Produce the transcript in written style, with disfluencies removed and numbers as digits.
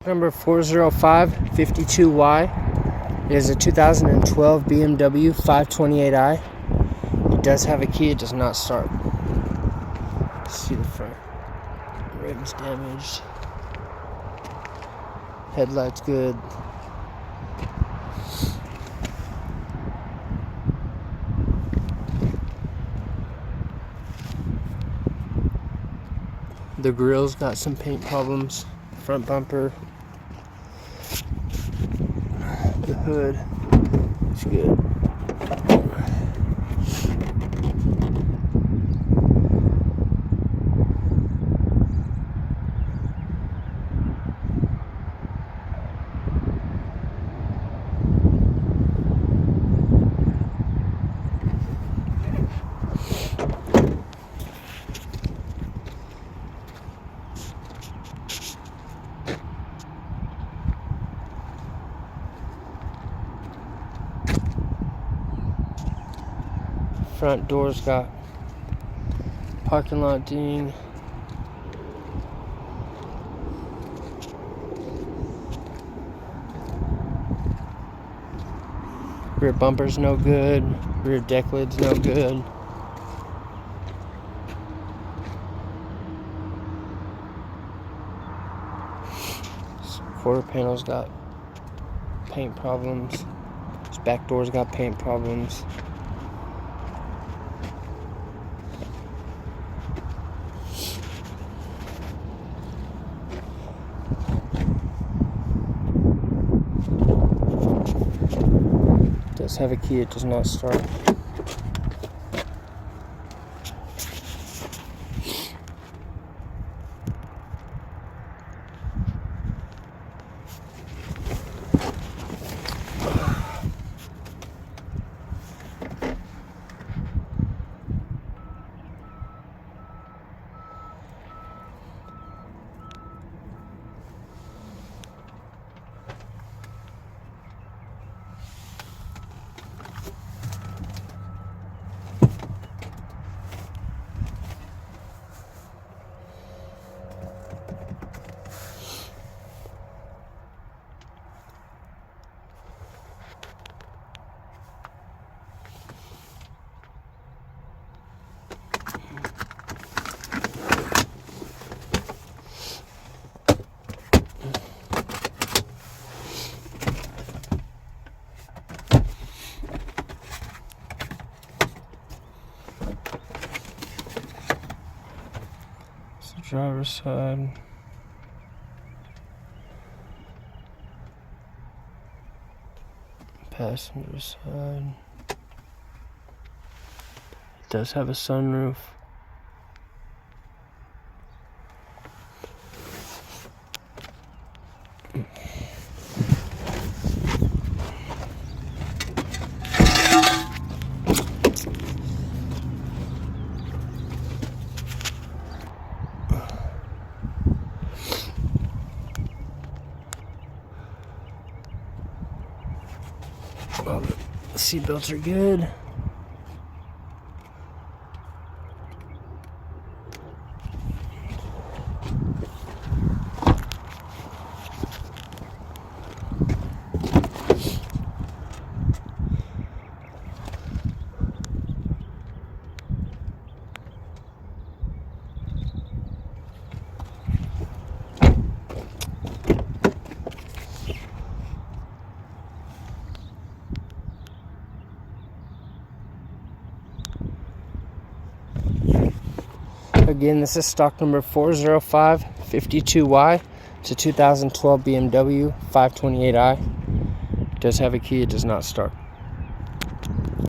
Number 40552Y. It is a 2012 BMW 528i. It does have a key, it does not start. See the front rims damaged. Headlights good. The grill's got some paint problems. Front bumper. The hood is good. Front door's got parking lot ding. Rear bumper's no good. Rear deck lid's no good. Quarter panel's got paint problems. This back door's got paint problems. Does have a key, it does not start. Driver's side. Passenger side. It does have a sunroof. Well, the seatbelts are good. Again, this is stock number 40552Y. It's a 2012 BMW 528i. It does have a key, it does not start.